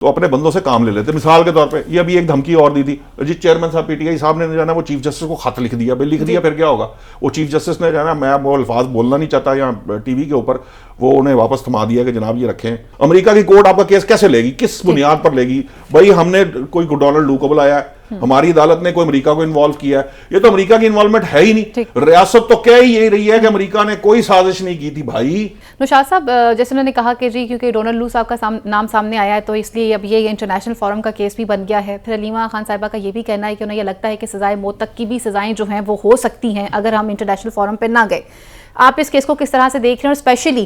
تو اپنے بندوں سے کام لے لیتے. مثال کے طور پہ یہ ابھی ایک دھمکی اور دی تھی جی چیئرمین صاحب پی ٹی آئی صاحب نے جانا وہ چیف جسٹس کو خط لکھ دیا. بھائی لکھ دیا پھر کیا ہوگا؟ وہ چیف جسٹس نے جانا میں وہ الفاظ بولنا نہیں چاہتا یا ٹی وی کے اوپر وہ انہیں واپس تھما دیا کہ جناب یہ رکھیں. امریکہ کی کورٹ آپ کا کیس کیسے لے گی؟ کس بنیاد پر لے گی؟ بھائی ہم نے کوئی ڈونلڈ لو کو بلایا ہے, ہماری عدالت نے کوئی امریکہ کو انوالو کیا ہے, یہ تو امریکہ کی انوالومنٹ ہے ہی نہیں. ریاست تو کہہ ہی یہی رہی ہے کہ امریکہ نے کوئی سازش نہیں کی تھی. بھائی نوشاد صاحب جیسے انہوں نے کہا کہ جی کیونکہ ڈونلڈ لو صاحب کا نام سامنے آیا ہے تو اس لیے اب یہ انٹرنیشنل فورم کا کیس بھی بن گیا ہے. پھر علیمہ خان صاحبہ کا یہ بھی کہنا ہے کہ انہیں یہ لگتا ہے کہ سزائے موت تک کی بھی سزائیں جو ہیں وہ ہو سکتی ہیں اگر ہم انٹرنیشنل فورم پہ نہ گئے. آپ اس کیس کو کس طرح سے دیکھ رہے ہیں, اور اسپیشلی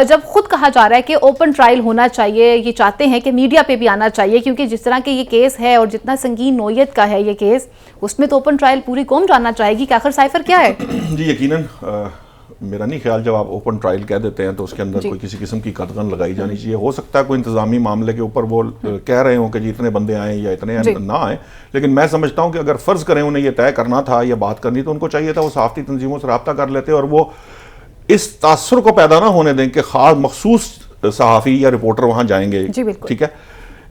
جب خود کہا جا رہا ہے کہ اوپن ٹرائل ہونا چاہیے, یہ چاہتے ہیں کہ میڈیا پہ بھی آنا چاہیے کیونکہ جس طرح کے یہ کیس ہے اور جتنا سنگین نوعیت کا ہے یہ کیس, اس میں تو اوپن ٹرائل پوری قوم جاننا چاہے گی کہ آخر سائفر کیا ہے. جی یقیناً میرا نہیں خیال جب آپ اوپن ٹرائل کہہ دیتے ہیں تو اس کے اندر کوئی کسی قسم کی قدغن لگائی جانی چاہیے. ہو سکتا ہے کوئی انتظامی معاملے کے اوپر وہ کہہ رہے ہوں کہ جی اتنے بندے آئیں یا اتنے نہ آئیں, لیکن میں سمجھتا ہوں کہ اگر فرض کریں انہیں یہ طے کرنا تھا یا بات کرنی تو ان کو چاہیے تھا وہ صحافتی تنظیموں سے رابطہ کر لیتے اور وہ اس تاثر کو پیدا نہ ہونے دیں کہ خاص مخصوص صحافی یا رپورٹر وہاں جائیں گے. ٹھیک ہے,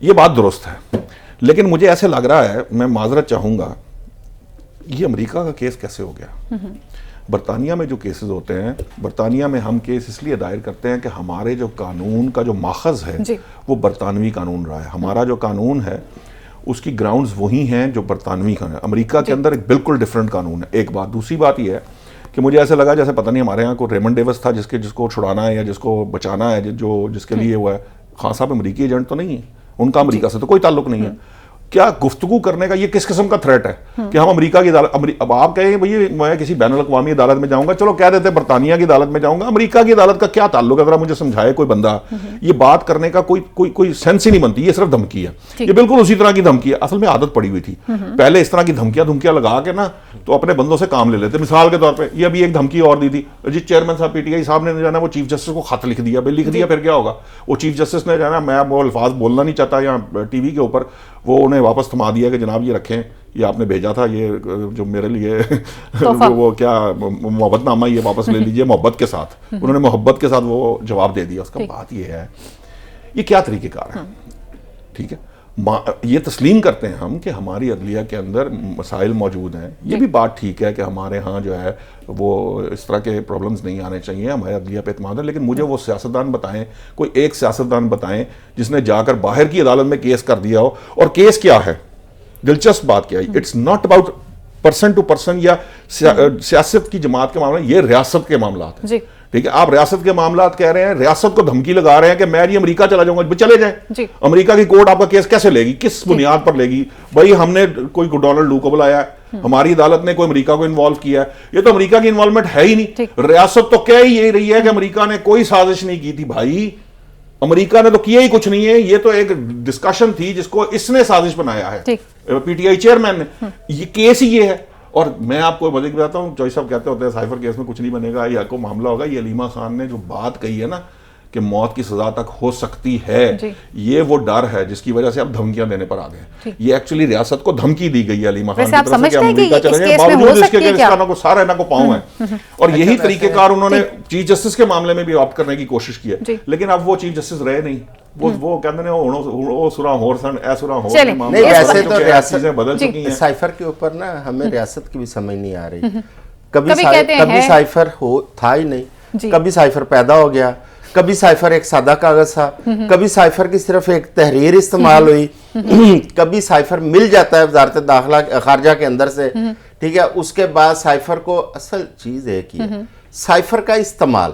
یہ بات درست ہے, لیکن مجھے ایسے لگ رہا ہے, میں معذرت چاہوں گا, یہ امریکہ کا کیس کیسے ہو گیا؟ برطانیہ میں جو کیسز ہوتے ہیں, برطانیہ میں ہم کیس اس لیے دائر کرتے ہیں کہ ہمارے جو قانون کا جو ماخذ ہے وہ برطانوی قانون رہا ہے. ہمارا جو قانون ہے اس کی گراؤنڈز وہی ہیں جو برطانوی قانون ہے. امریکہ کے اندر ایک بالکل ڈیفرنٹ قانون ہے. ایک بات. دوسری بات یہ ہے کہ مجھے ایسے لگا جیسے پتہ نہیں ہمارے یہاں کوئی ریمنڈ ڈیوس تھا جس کو چھڑانا ہے یا جس کو بچانا ہے, جس کے لیے ہوا ہے. خان صاحب امریکی ایجنٹ تو نہیں ہے, ان کا امریکہ سے تو کوئی تعلق نہیں ہے. کیا گفتگو کرنے کا یہ کس قسم کا تھریٹ ہے کہ ہم امریکہ کی عدالت, اب آپ کہیں بھئی میں کسی بین الاقوامی عدالت میں جاؤں گا, چلو کہہ دیتے برطانیہ کی عدالت میں جاؤں گا, امریکہ کی عدالت کا کیا تعلق ہے؟ اگر مجھے سمجھائے کوئی بندہ, یہ بات کرنے کا کوئی سینس ہی نہیں بنتی. یہ صرف دھمکی ہے, یہ بالکل اسی طرح کی دھمکی ہے. اصل میں عادت پڑی ہوئی تھی پہلے اس طرح کی دھمکیاں لگا کے نا تو اپنے بندوں سے کام لے لیتے. مثال کے طور پہ یہ ابھی ایک دھمکی اور دی تھی جی چیئرمین صاحب پی ٹی آئی صاحب نے جانا وہ چیف جسٹس کو خط لکھ دیا. بھائی لکھ دیا پھر کیا ہوگا؟ وہ چیف جسٹس نے جانا میں وہ الفاظ بولنا نہیں چاہتا یا ٹی وی کے اوپر وہ انہیں واپس تھما دیا کہ جناب یہ رکھیں, یہ آپ نے بھیجا تھا, یہ جو میرے لیے وہ کیا محبت نامہ یہ واپس لے لیجئے محبت کے ساتھ. انہوں نے محبت کے ساتھ وہ جواب دے دیا. اس کا بات یہ ہے یہ کیا طریقہ کار ہے؟ ٹھیک ہے, یہ تسلیم کرتے ہیں ہم کہ ہماری عدلیہ کے اندر مسائل موجود ہیں. یہ بھی بات ٹھیک ہے کہ ہمارے ہاں جو ہے وہ اس طرح کے پرابلمز نہیں آنے چاہیے, ہمارے عدلیہ پہ اعتماد ہے. لیکن مجھے وہ سیاستدان بتائیں, کوئی ایک سیاستدان بتائیں جس نے جا کر باہر کی عدالت میں کیس کر دیا ہو. اور کیس کیا ہے؟ دلچسپ بات کیا ہے, it's not about person to person یا سیاست کی جماعت کے معاملے, یہ ریاست کے معاملات ہیں. ٹھیک ہے, آپ ریاست کے معاملات کہہ رہے ہیں, ریاست کو دھمکی لگا رہے ہیں کہ میں یہ امریکہ چلا جاؤں گا. چلے جائیں. امریکہ کی کورٹ آپ کا کیس کیسے لے گی؟ کس بنیاد پر لے گی؟ بھائی ہم نے کوئی ڈونلڈ لو کو بلایا ہے, ہماری عدالت نے کوئی امریکہ کو انوالو کیا ہے, یہ تو امریکہ کی انوالومنٹ ہے ہی نہیں. ریاست تو کہہ ہی یہی رہی ہے کہ امریکہ نے کوئی سازش نہیں کی تھی. بھائی امریکہ نے تو کیا ہی کچھ نہیں ہے, یہ تو ایک ڈسکشن تھی جس کو اس نے سازش بنایا ہے, پی ٹی آئی چیئرمین نے. یہ کیس ہی یہ ہے. اور میں آپ کو مزید بتاتا ہوں, جوئی صاحب کہتے ہوتے ہیں سائفر کیس میں کچھ نہیں بنے گا, یہ کو معاملہ ہوگا. یہ علیمہ خان نے جو بات کہی ہے نا کہ موت کی سزا تک ہو سکتی ہے, یہ وہ ڈر ہے جس کی وجہ سے اب دھمکیاں دینے پر آ گئے. یہ ایکچولی ریاست کو دھمکی دی گئی ہے علیمہ خان کی طرف سے کہ امریکہ چلے جائیں, باوجود اس کے کہ اس کا نہ کو سارا نہ کو پاؤں ہے. اور یہی طریقہ کار انہوں نے چیف جسٹس کے معاملے میں بھی آپٹ کرنے کی کوشش کی ہے, لیکن اب وہ چیف جسٹس رہے نہیں. وہ کہتے ہیں او سرا ہور سن اے سرا ہور سن معاملہ. ویسے تو ریاست بدل چکی ہیں. سائفر کے اوپر نا ہمیں ریاست کی بھی سمجھ نہیں آ رہی. کبھی سائفر تھا ہی نہیں, کبھی سائفر پیدا ہو گیا, کبھی سائفر ایک سادہ کاغذ تھا, کبھی سائفر کی صرف ایک تحریر استعمال ہوئی, کبھی سائفر مل جاتا ہے وزارت داخلہ خارجہ کے اندر سے. ٹھیک ہے, اس کے بعد سائفر کو اصل چیز ایک ہی ہے, سائفر کا استعمال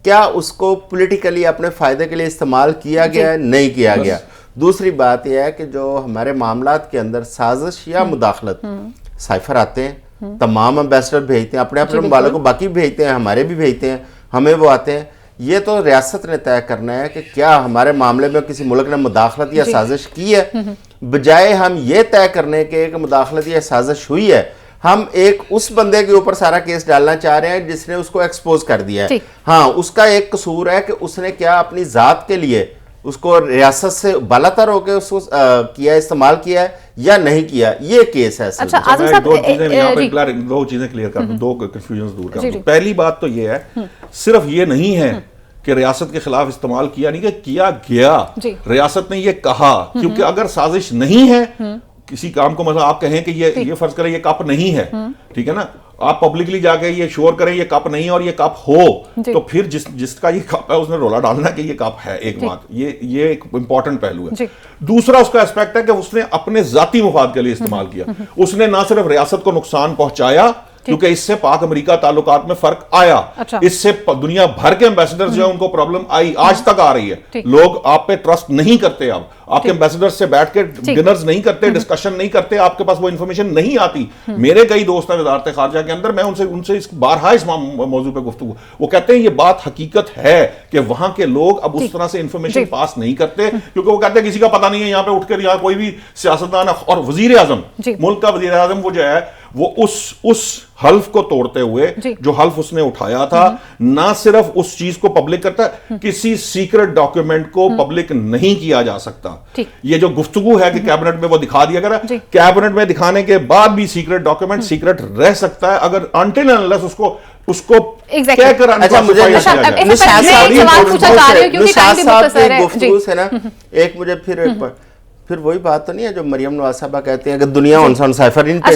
کیا اس کو پولیٹیکلی اپنے فائدے کے لیے استعمال کیا گیا ہے؟ نہیں کیا گیا. دوسری بات یہ ہے کہ جو ہمارے معاملات کے اندر سازش یا مداخلت, سائفر آتے ہیں, تمام امبیسڈر بھیجتے ہیں, اپنے اپنے ممالک کو باقی بھیجتے ہیں, ہمارے بھی بھیجتے ہیں, ہمیں وہ آتے ہیں. یہ تو ریاست نے طے کرنا ہے کہ کیا ہمارے معاملے میں کسی ملک نے مداخلت یا سازش کی ہے, بجائے ہم یہ طے کرنے کے کہ مداخلت یا سازش ہوئی ہے, ہم ایک اس بندے کے اوپر سارا کیس ڈالنا چاہ رہے ہیں جس نے اس کو ایکسپوز کر دیا ہے. ہاں, اس کا ایک قصور ہے کہ اس نے کیا اپنی ذات کے لیے اس کو ریاست سے بالاتر ہو کے اس کو کیا استعمال کیا ہے یا نہیں کیا, یہ کیس ہے. اچھا آزم صاحب, دو چیزیں کلیئر کر دوں, دو کنفیوژنز دور کر دوں. پہلی بات تو یہ ہے, صرف یہ نہیں ہے کہ ریاست کے خلاف استعمال کیا نہیں، کہ کیا گیا، ریاست نے یہ کہا، کیونکہ اگر سازش نہیں ہے کسی کام کو، مثلا آپ کہیں کہ یہ فرض کریں یہ کپ نہیں ہے، ٹھیک ہے نا، آپ پبلکلی جا کے یہ شور کریں یہ کپ نہیں ہے اور یہ کپ ہو، تو پھر جس کا یہ کپ ہے اس نے رولا ڈالنا کہ یہ کپ ہے، ایک بات یہ ایک امپورٹنٹ پہلو ہے۔ دوسرا اس کا اسپیکٹ ہے کہ اس نے اپنے ذاتی مفاد کے لیے استعمال کیا، اس نے نہ صرف ریاست کو نقصان پہنچایا، کیونکہ اس سے پاک امریکہ تعلقات میں فرق آیا، اس سے دنیا بھر کے ایمبیسڈر جو ہیں ان کو پرابلم آئی، آج تک آ رہی ہے، لوگ آپ پہ ٹرسٹ نہیں کرتے، اب آپ کے ایمبیسڈر سے بیٹھ کے ڈنرز نہیں کرتے، ڈسکشن نہیں کرتے، آپ کے پاس وہ انفارمیشن نہیں آتی۔ میرے کئی دوست ہیں وزارت خارجہ کے اندر، میں ان سے بارہا اس موضوع پہ گفتگو، وہ کہتے ہیں یہ بات حقیقت ہے کہ وہاں کے لوگ اب اس طرح سے انفارمیشن پاس نہیں کرتے، کیونکہ وہ کہتے ہیں کسی کا پتہ نہیں ہے، یہاں پہ اٹھ کر یہاں کوئی بھی سیاستدان اور وزیر اعظم، ملک کا وزیر اعظم وہ جو ہے وہ اس حلف کو توڑتے ہوئے جو حلف اس نے اٹھایا تھا، نہ صرف اس چیز کو پبلک کرتا ہے، کسی سیکرٹ ڈاکیومنٹ کو پبلک نہیں کیا جا سکتا۔ یہ جو گفتگو ہے کہ کیبنٹ میں وہ دکھا دیا گیا، کیبنٹ میں دکھانے کے بعد بھی سیکرٹ ڈاکیومنٹ سیکرٹ رہ سکتا ہے اگر until and unless اس کو کہہ کر ایک مجھے پھر وہی بات تو نہیں ہے جو مریم نواز صاحبہ کہتے ہیں کہ دنیا ان سائفر ان پہ